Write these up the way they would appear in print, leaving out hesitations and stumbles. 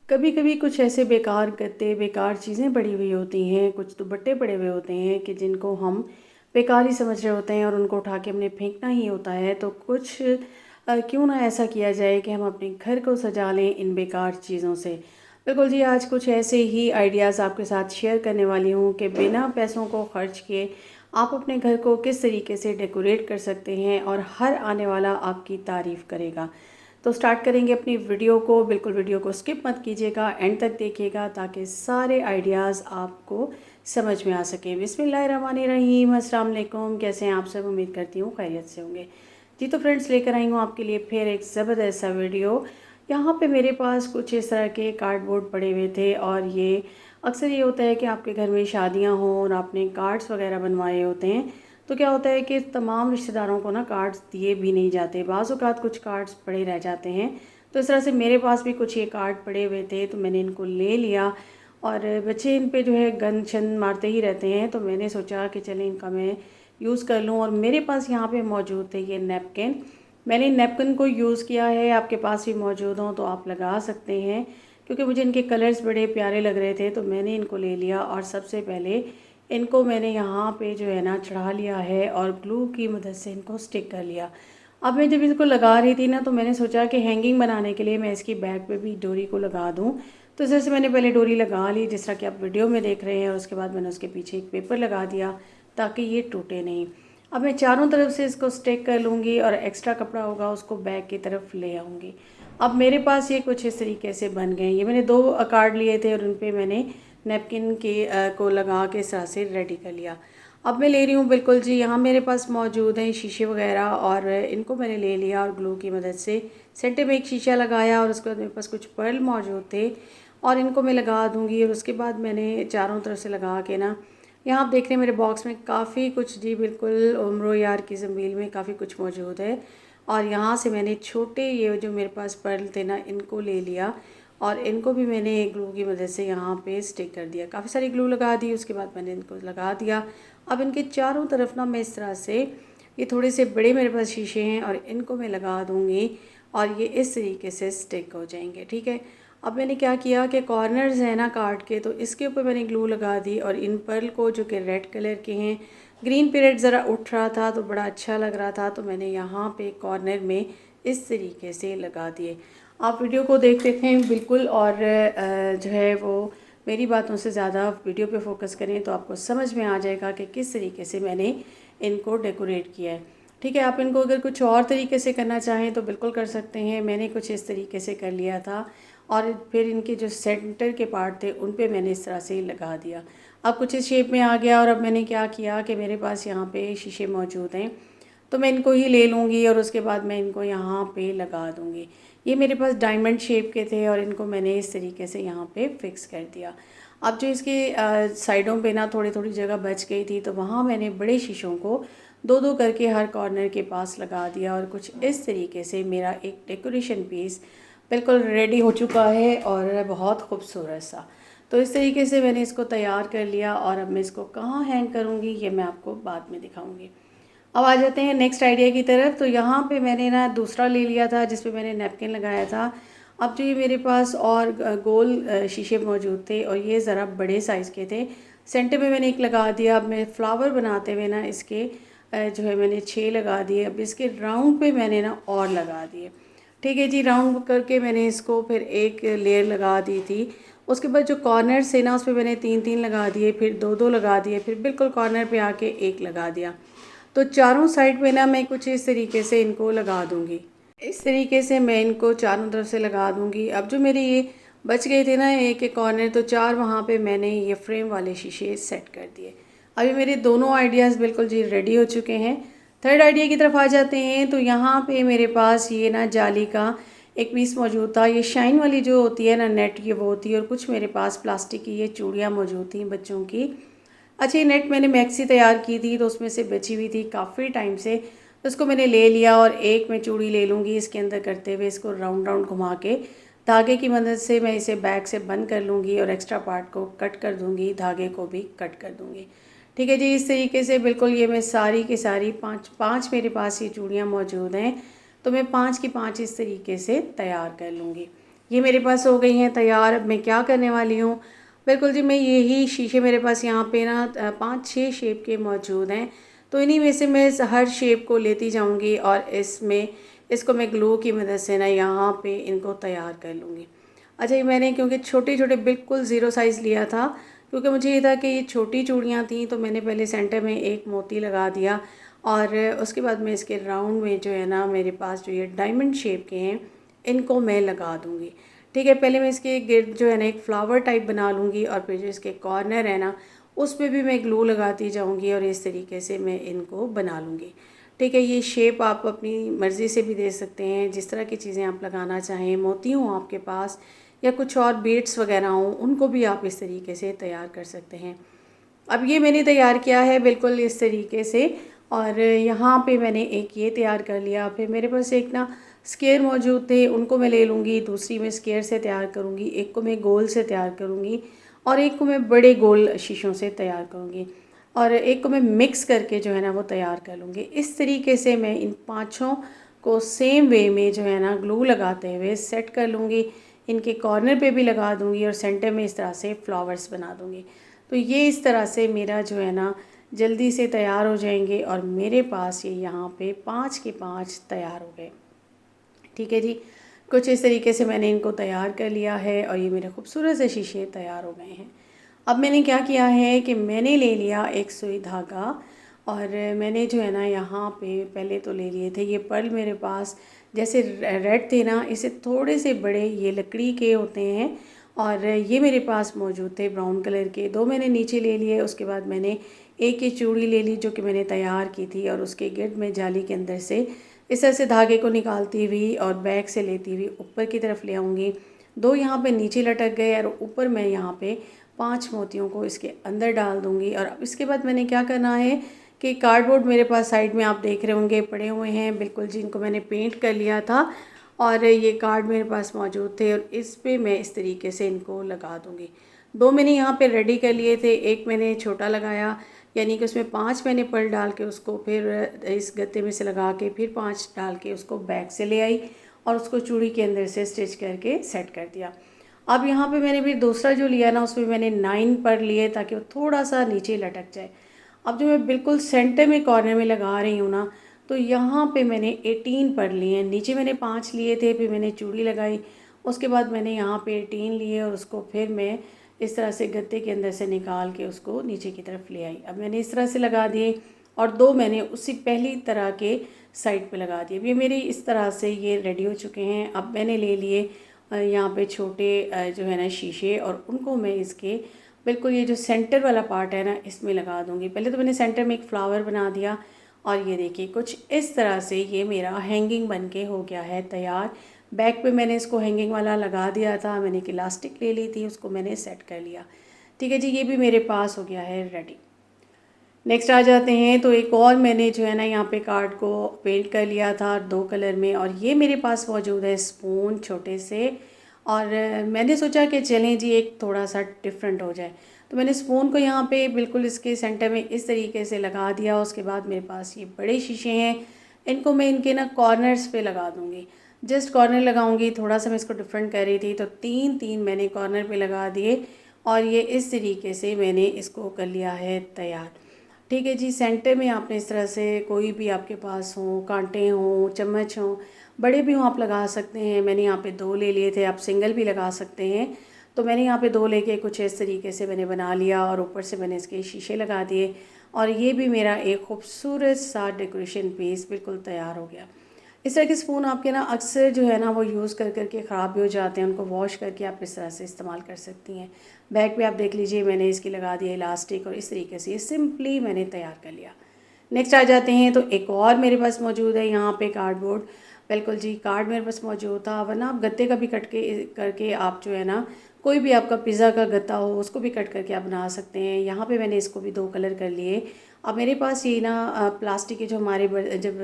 कभी कभी कुछ ऐसे बेकार गत्ते बेकार चीज़ें पड़ी हुई होती हैं, कुछ दुपट्टे पड़े हुए होते हैं कि जिनको हम बेकार ही समझ रहे होते हैं और उनको उठा के हमने फेंकना ही होता है। तो कुछ क्यों ना ऐसा किया जाए कि हम अपने घर को सजा लें इन बेकार चीज़ों से। बिल्कुल जी, आज कुछ ऐसे ही आइडियाज़ आपके साथ शेयर करने वाली हूँ कि बिना पैसों को खर्च किए आप अपने घर को किस तरीके से डेकोरेट कर सकते हैं और हर आने वाला आपकी तारीफ़ करेगा। तो स्टार्ट करेंगे अपनी वीडियो को। बिल्कुल वीडियो को स्किप मत कीजिएगा, एंड तक देखिएगा ताकि सारे आइडियाज़ आपको समझ में आ सकें। बिस्मिल्लाहिर्रहमानिर्रहीम, अस्सलाम वालेकुम। कैसे हैं आप सब? उम्मीद करती हूँ खैरियत से होंगे। जी तो फ्रेंड्स, लेकर आई हूँ आपके लिए फिर एक ज़बरदस्त सा वीडियो। यहाँ पे मेरे पास कुछ इस तरह के कार्डबोर्ड पड़े हुए थे और ये अक्सर ये होता है कि आपके घर में शादियाँ हों और आपने कार्ड्स वगैरह बनवाए होते हैं, तो क्या होता है कि तमाम रिश्तेदारों को ना कार्ड्स दिए भी नहीं जाते। बाज़ औक़ात कुछ कार्ड्स पड़े रह जाते हैं। तो इस तरह से मेरे पास भी कुछ ये कार्ड पड़े हुए थे, तो मैंने इनको ले लिया। और बच्चे इन पे जो है गंद शंद मारते ही रहते हैं, तो मैंने सोचा कि चलें इनका मैं यूज़ कर लूँ। और मेरे पास यहाँ पे मौजूद थे ये नैपकिन। मैंने नैपकिन को यूज़ किया है, आपके पास भी मौजूद हों तो आप लगा सकते हैं, क्योंकि मुझे इनके कलर्स बड़े प्यारे लग रहे थे, तो मैंने इनको ले लिया। और सबसे पहले इनको मैंने यहाँ पे जो है ना चढ़ा लिया है और ग्लू की मदद से इनको स्टिक कर लिया। अब मैं जब इसको लगा रही थी ना, तो मैंने सोचा कि हैंगिंग बनाने के लिए मैं इसकी बैक पे भी डोरी को लगा दूँ। तो जैसे मैंने पहले डोरी लगा ली जिस तरह कि आप वीडियो में देख रहे हैं, और उसके बाद मैंने उसके पीछे एक पेपर लगा दिया ताकि ये टूटे नहीं। अब मैं चारों तरफ से इसको स्टिक कर लूँगी और एक्स्ट्रा कपड़ा होगा उसको बैक की तरफ ले आऊँगी। अब मेरे पास ये कुछ इस तरीके से बन गए। ये मैंने 2 कार्ड लिए थे और उन पे मैंने नैपकिन के को लगा के इस तरह से रेडी कर लिया। अब मैं ले रही हूँ बिल्कुल जी, यहाँ मेरे पास मौजूद हैं शीशे वगैरह, और इनको मैंने ले लिया और ग्लू की मदद से सेंटर में एक शीशा लगाया। और उसके बाद मेरे पास कुछ पर्ल मौजूद थे और इनको मैं लगा दूँगी। और उसके बाद मैंने चारों तरफ से लगा के ना, यहाँ आप देख रहे हैं मेरे बॉक्स में काफ़ी कुछ, जी बिल्कुल उम्रो यार की ज़मील में काफ़ी कुछ मौजूद है। और यहाँ से मैंने छोटे ये जो मेरे पास पर्ल थे ना, इनको ले लिया और इनको भी मैंने ग्लू की मदद से यहाँ पे स्टिक कर दिया। काफ़ी सारी ग्लू लगा दी, उसके बाद मैंने इनको लगा दिया। अब इनके चारों तरफ ना मैं इस तरह से, ये थोड़े से बड़े मेरे पास शीशे हैं और इनको मैं लगा दूँगी और ये इस तरीके से स्टिक हो जाएंगे। ठीक है। अब मैंने क्या किया कि कॉर्नर्स हैं ना कार्ड के, तो इसके ऊपर मैंने ग्लू लगा दी। और इन पर्ल को, जो कि रेड कलर के हैं, ग्रीन पीरियड ज़रा उठ रहा था तो बड़ा अच्छा लग रहा था, तो मैंने यहाँ पे कॉर्नर में इस तरीके से लगा दिए। आप वीडियो को देखते थे बिल्कुल, और जो है वो मेरी बातों से ज़्यादा वीडियो पे फोकस करें तो आपको समझ में आ जाएगा कि किस तरीके से मैंने इनको डेकोरेट किया है। ठीक है। आप इनको अगर कुछ और तरीके से करना चाहें तो बिल्कुल कर सकते हैं। मैंने कुछ इस तरीके से कर लिया था और फिर इनके जो सेंटर के पार्ट थे उन पे मैंने इस तरह से लगा दिया। अब कुछ इस शेप में आ गया। और अब मैंने क्या किया कि मेरे पास यहाँ पे शीशे मौजूद हैं, तो मैं इनको ही ले लूँगी और उसके बाद मैं इनको यहाँ पे लगा दूँगी। ये मेरे पास डायमंड शेप के थे और इनको मैंने इस तरीके से यहाँ पे फिक्स कर दिया। अब जो इसके साइडों पे ना थोड़ी थोड़ी जगह बच गई थी, तो वहाँ मैंने बड़े शीशों को दो दो करके हर कॉर्नर के पास लगा दिया। और कुछ इस तरीके से मेरा एक डेकोरेशन पीस बिल्कुल रेडी हो चुका है और बहुत खूबसूरत सा। तो इस तरीके से मैंने इसको तैयार कर लिया। और अब मैं इसको कहाँ हैंग करूँगी ये मैं आपको बाद में दिखाऊँगी। अब आ जाते हैं नेक्स्ट आइडिया की तरफ। तो यहाँ पे मैंने ना दूसरा ले लिया था जिस पे मैंने नैपकिन लगाया था। अब जो ये मेरे पास और गोल शीशे मौजूद थे और ये ज़रा बड़े साइज़ के थे, सेंटर में मैंने एक लगा दिया। अब मैं फ्लावर बनाते हुए ना इसके जो है मैंने 6 लगा दिए। अब इसके राउंड पे मैंने ना और लगा दिए। ठीक है जी, राउंड करके मैंने इसको फिर एक लेयर लगा दी थी। उसके बाद जो कॉर्नर से ना उस पर मैंने 3-3 लगा दिए, फिर 2-2 लगा दिए, फिर बिल्कुल कॉर्नर पे आके एक लगा दिया। तो चारों साइड पे ना मैं कुछ इस तरीके से इनको लगा दूँगी। इस तरीके से मैं इनको चारों तरफ से लगा दूँगी। अब जो मेरे ये बच गए थे ना एक एक कॉर्नर, तो 4 वहाँ पे मैंने ये फ्रेम वाले शीशे सेट कर दिए। अभी मेरे दोनों आइडियाज़ बिल्कुल जी रेडी हो चुके हैं। थर्ड आइडिया की तरफ आ जाते हैं। तो यहाँ पे मेरे पास ये ना जाली का एक पीस मौजूद था। ये शाइन वाली जो होती है ना नेट, ये वो होती है। और कुछ मेरे पास प्लास्टिक की ये चूड़ियाँ मौजूद थी बच्चों की। अच्छा, ये नेट मैंने मैक्सी तैयार की थी तो उसमें से बची हुई थी काफ़ी टाइम से, तो उसको मैंने ले लिया। और एक मैं चूड़ी ले लूँगी इसके अंदर करते हुए, इसको राउंड राउंड घुमा के धागे की मदद से मैं इसे बैक से बंद कर लूँगी और एक्स्ट्रा पार्ट को कट कर दूँगी, धागे को भी कट कर दूँगी। ठीक है जी, इस तरीके से बिल्कुल ये मैं सारी की सारी पाँच पाँच मेरे पास ये चूड़ियाँ मौजूद हैं, तो मैं 5 की 5 इस तरीके से तैयार कर लूँगी। ये मेरे पास हो गई हैं तैयार। अब मैं क्या करने वाली हूँ, बिल्कुल जी, मैं यही शीशे मेरे पास यहाँ पे ना 5-6 शेप के मौजूद हैं। तो इन्हीं में से मैं हर शेप को लेती जाऊँगी और इसको मैं ग्लू की मदद से ना यहाँ पे इनको तैयार कर लूँगी। अच्छा, ये मैंने क्योंकि छोटे-छोटे बिल्कुल ज़ीरो साइज़ लिया था, क्योंकि मुझे ये था कि ये छोटी चूड़ियाँ थी, तो मैंने पहले सेंटर में एक मोती लगा दिया और उसके बाद मैं इसके राउंड में जो है ना मेरे पास जो ये डायमंड शेप के हैं, इनको मैं लगा दूँगी। ठीक है, पहले मैं इसके गिर्द जो है ना एक फ्लावर टाइप बना लूँगी और फिर जो इसके कॉर्नर है ना, उस पे भी मैं ग्लू लगाती जाऊँगी और इस तरीके से मैं इनको बना लूँगी। ठीक है, ये शेप आप अपनी मर्ज़ी से भी दे सकते हैं, जिस तरह की चीज़ें आप लगाना चाहें। मोती हों आपके पास या कुछ और बीड्स वगैरह हों, उनको भी आप इस तरीके से तैयार कर सकते हैं। अब ये मैंने तैयार किया है बिल्कुल इस तरीके से और यहाँ पे मैंने एक ये तैयार कर लिया। फिर मेरे पास एक ना स्क्वायर मौजूद थे, उनको मैं ले लूँगी। दूसरी मैं स्क्वायर से तैयार करूँगी, एक को मैं गोल से तैयार करूँगी और एक को मैं बड़े गोल शीशों से तैयार करूँगी और एक को मैं मिक्स करके जो है ना वो तैयार कर लूँगी। इस तरीके से मैं इन पाँचों को सेम वे में जो है ना ग्लू लगाते हुए सेट कर लूँगी। इनके कॉर्नर पे भी लगा दूँगी और सेंटर में इस तरह से फ्लावर्स बना दूँगी। तो ये इस तरह से मेरा जो है ना जल्दी से तैयार हो जाएंगे और मेरे पास ये यहाँ पे 5 के 5 तैयार हो गए। ठीक है जी, कुछ इस तरीके से मैंने इनको तैयार कर लिया है और ये मेरे खूबसूरत से शीशे तैयार हो गए हैं। अब मैंने क्या किया है कि मैंने ले लिया एक सुई धागा और मैंने जो है ना यहाँ पे पहले तो ले लिए थे ये पर्ल मेरे पास जैसे रेड थे ना, इसे थोड़े से बड़े ये लकड़ी के होते हैं और ये मेरे पास मौजूद थे ब्राउन कलर के। दो मैंने नीचे ले लिए, उसके बाद मैंने एक ये चूड़ी ले ली जो कि मैंने तैयार की थी और उसके गिर्द में जाली के अंदर से इस तरह से धागे को निकालती हुई और बैक से लेती हुई ऊपर की तरफ ले आऊँगी। दो यहाँ पे नीचे लटक गए और ऊपर मैं यहाँ पे 5 मोतियों को इसके अंदर डाल दूँगी। और अब इसके बाद मैंने क्या करना है कि कार्डबोर्ड मेरे पास साइड में आप देख रहे होंगे पड़े हुए हैं, बिल्कुल जिनको मैंने पेंट कर लिया था और ये कार्ड मेरे पास मौजूद थे और इस पे मैं इस तरीके से इनको लगा दूँगी। दो मैंने यहाँ पे रेडी कर लिए थे, एक मैंने छोटा लगाया, यानी कि उसमें 5 मैंने पर्ल डाल के उसको फिर इस गत्ते में से लगा के फिर 5 डाल के उसको बैक से ले आई और उसको चूड़ी के अंदर से स्टिच करके सेट कर दिया। अब यहाँ पे मैंने फिर दूसरा जो लिया ना उसमें मैंने 9 पर्ल लिए ताकि वो थोड़ा सा नीचे लटक जाए। अब जो मैं बिल्कुल सेंटर में कॉर्नर में लगा रही हूँ ना, तो यहाँ पे मैंने 18 पर्ल लिए हैं। नीचे मैंने 5 लिए थे, फिर मैंने चूड़ी लगाई, उसके बाद मैंने यहाँ पे 18 लिए और उसको फिर मैं इस तरह से गत्ते के अंदर से निकाल के उसको नीचे की तरफ ले आई। अब मैंने इस तरह से लगा दिए और दो मैंने उसी पहली तरह के साइड पे लगा दिए। अब ये मेरी इस तरह से ये रेडी हो चुके हैं। अब मैंने ले लिए यहाँ पे छोटे जो है ना शीशे और उनको मैं इसके बिल्कुल ये जो सेंटर वाला पार्ट है ना इसमें लगा दूँगी। पहले तो मैंने सेंटर में एक फ्लावर बना दिया और ये देखिए कुछ इस तरह से ये मेरा हैंगिंग बन के हो गया है तैयार। बैक पे मैंने इसको हैंगिंग वाला लगा दिया था, मैंने एक इलास्टिक ले ली थी, उसको मैंने सेट कर लिया। ठीक है जी, ये भी मेरे पास हो गया है रेडी। नेक्स्ट आ जाते हैं तो एक और मैंने जो है ना यहाँ पे कार्ड को पेंट कर लिया था 2 कलर में और ये मेरे पास मौजूद है स्पून छोटे से। और मैंने सोचा कि चलें जी एक थोड़ा सा डिफरेंट हो जाए, तो मैंने स्पून को यहाँ पे बिल्कुल इसके सेंटर में इस तरीके से लगा दिया। उसके बाद मेरे पास ये बड़े शीशे हैं, इनको मैं इनके ना कॉर्नर्स पे लगा दूँगी। जस्ट कॉर्नर लगाऊंगी, थोड़ा सा मैं इसको डिफरेंट कर रही थी, तो 3-3 मैंने कॉर्नर पे लगा दिए और ये इस तरीके से मैंने इसको कर लिया है तैयार। ठीक है जी, सेंटर में आपने इस तरह से कोई भी आपके पास हो, कांटे हों, चम्मच हों, बड़े भी हों, आप लगा सकते हैं। मैंने यहाँ पे 2 ले लिए थे, आप सिंगल भी लगा सकते हैं। तो मैंने यहाँ पे 2 लेके कुछ इस तरीके से मैंने बना लिया और ऊपर से मैंने इसके शीशे लगा दिए और ये भी मेरा एक खूबसूरत सा डेकोरेशन पीस बिल्कुल तैयार हो गया। इस तरह के स्पून आपके ना अक्सर जो है ना वो यूज़ कर कर के ख़राब भी हो जाते हैं, उनको वॉश करके आप इस तरह से इस्तेमाल कर सकती हैं। बैक पे आप देख लीजिए मैंने इसकी लगा दिया इलास्टिक और इस तरीके से ये सिंपली मैंने तैयार कर लिया। नेक्स्ट आ जाते हैं तो एक और मेरे पास मौजूद है यहाँ पे कार्डबोर्ड। बिल्कुल जी, कार्ड मेरे पास मौजूद था, वरना आप गत्ते का भी कट के करके आप जो है ना कोई भी आपका पिज़्ज़ा का गत्ता हो उसको भी कट करके आप बना सकते हैं। यहाँ पे मैंने इसको भी 2 कलर कर लिए। अब मेरे पास ये ना प्लास्टिक के जो हमारे जब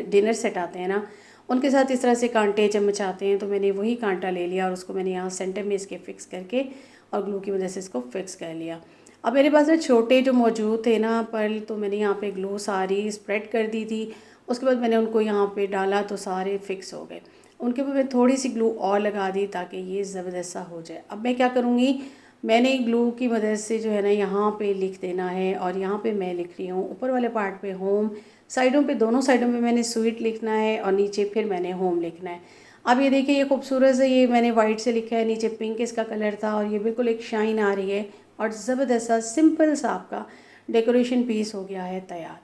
डिनर सेट आते हैं ना उनके साथ इस तरह से कांटे चम्मच आते हैं, तो मैंने वही कांटा ले लिया और उसको मैंने यहाँ सेंटर में इसके फ़िक्स करके और ग्लू की वजह से इसको फ़िक्स कर लिया। अब मेरे पास ना छोटे जो मौजूद थे ना पर्ल, तो मैंने यहाँ पे ग्लू सारी स्प्रेड कर दी थी। उसके बाद मैंने उनको यहाँ पे डाला तो सारे फिक्स हो गए। उनके ऊपर मैं थोड़ी सी ग्लू और लगा दी ताकि ये ज़बरदस्त सा हो जाए। अब मैं क्या करूँगी, मैंने ग्लू की मदद से जो है ना यहाँ पे लिख देना है, और यहाँ पे मैं लिख रही हूँ ऊपर वाले पार्ट पे होम, साइडों पे दोनों साइडों पे मैंने स्वीट लिखना है और नीचे फिर मैंने होम लिखना है। अब ये देखिए ये खूबसूरत से ये मैंने वाइट से लिखा है, नीचे पिंक इसका कलर था और ये बिल्कुल एक शाइन आ रही है और ज़बरदस्त सा सिंपल सा आपका डेकोरेशन पीस हो गया है तैयार।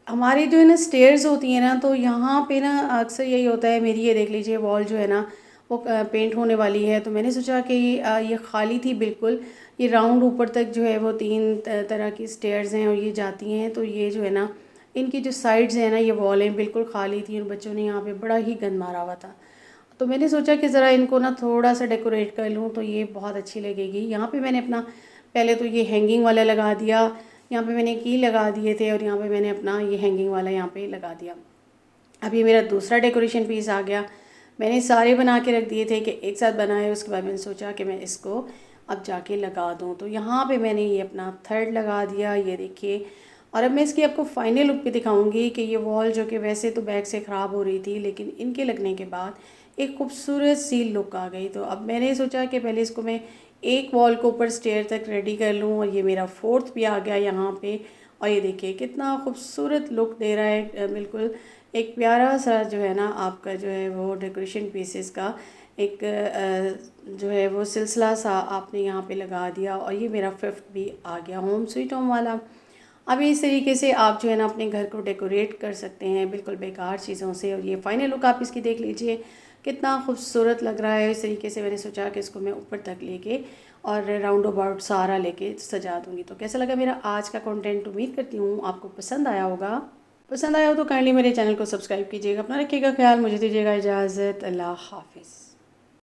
हमारी जो है ना स्टेयर्स होती हैं ना, तो यहाँ पे ना अक्सर यही होता है, मेरी ये देख लीजिए वॉल जो है ना वो पेंट होने वाली है, तो मैंने सोचा कि ये खाली थी बिल्कुल, ये राउंड ऊपर तक जो है वो 3 तरह की स्टेयर्स हैं और ये जाती हैं, तो ये जो है ना इनकी जो साइड्स हैं ना ये वॉलें बिल्कुल खाली थी और बच्चों ने यहाँ पे बड़ा ही गंद मारा हुआ था। तो मैंने सोचा कि ज़रा इनको ना थोड़ा सा डेकोरेट कर लूँ तो ये बहुत अच्छी लगेगी। यहाँ पे मैंने अपना पहले तो ये हैंगिंग वाला लगा दिया, यहाँ पे मैंने की लगा दिए थे और यहाँ पे मैंने अपना ये हैंगिंग वाला यहाँ पे लगा दिया। अब ये मेरा दूसरा डेकोरेशन पीस आ गया। मैंने सारे बना के रख दिए थे कि एक साथ बनाए, उसके बाद मैंने सोचा कि मैं इसको अब जाके लगा दूँ। तो यहाँ पे मैंने ये अपना थर्ड लगा दिया, ये देखिए। और अब मैं इसकी आपको फाइनल लुक भी दिखाऊंगी कि ये वॉल जो कि वैसे तो बैग से ख़राब हो रही थी, लेकिन इनके लगने के बाद एक खूबसूरत सी लुक आ गई। तो अब मैंने सोचा कि पहले इसको मैं एक वॉल को ऊपर स्टेयर तक रेडी कर लूँ, और ये मेरा फोर्थ भी आ गया यहाँ पे। और ये देखिए कितना खूबसूरत लुक दे रहा है, बिल्कुल एक प्यारा सा जो है ना आपका जो है वो डेकोरेशन पीसेस का एक जो है वो सिलसिला सा आपने यहाँ पे लगा दिया। और ये मेरा फिफ्थ भी आ गया होम स्वीट होम वाला। अब इस तरीके से आप जो है ना अपने घर को डेकोरेट कर सकते हैं बिल्कुल बेकार चीज़ों से। और ये फाइनल लुक आप इसकी देख लीजिए कितना खूबसूरत लग रहा है। इस तरीके से मैंने सोचा कि इसको मैं ऊपर तक लेके और राउंड अबाउट सारा लेके सजा दूँगी। तो कैसा लगा मेरा आज का कंटेंट, उम्मीद करती हूँ आपको पसंद आया होगा। पसंद आया हो तो काइंडली मेरे चैनल को सब्सक्राइब कीजिएगा। अपना रखिएगा ख्याल, मुझे दीजिएगा इजाज़त। अल्लाह हाफ़िज़।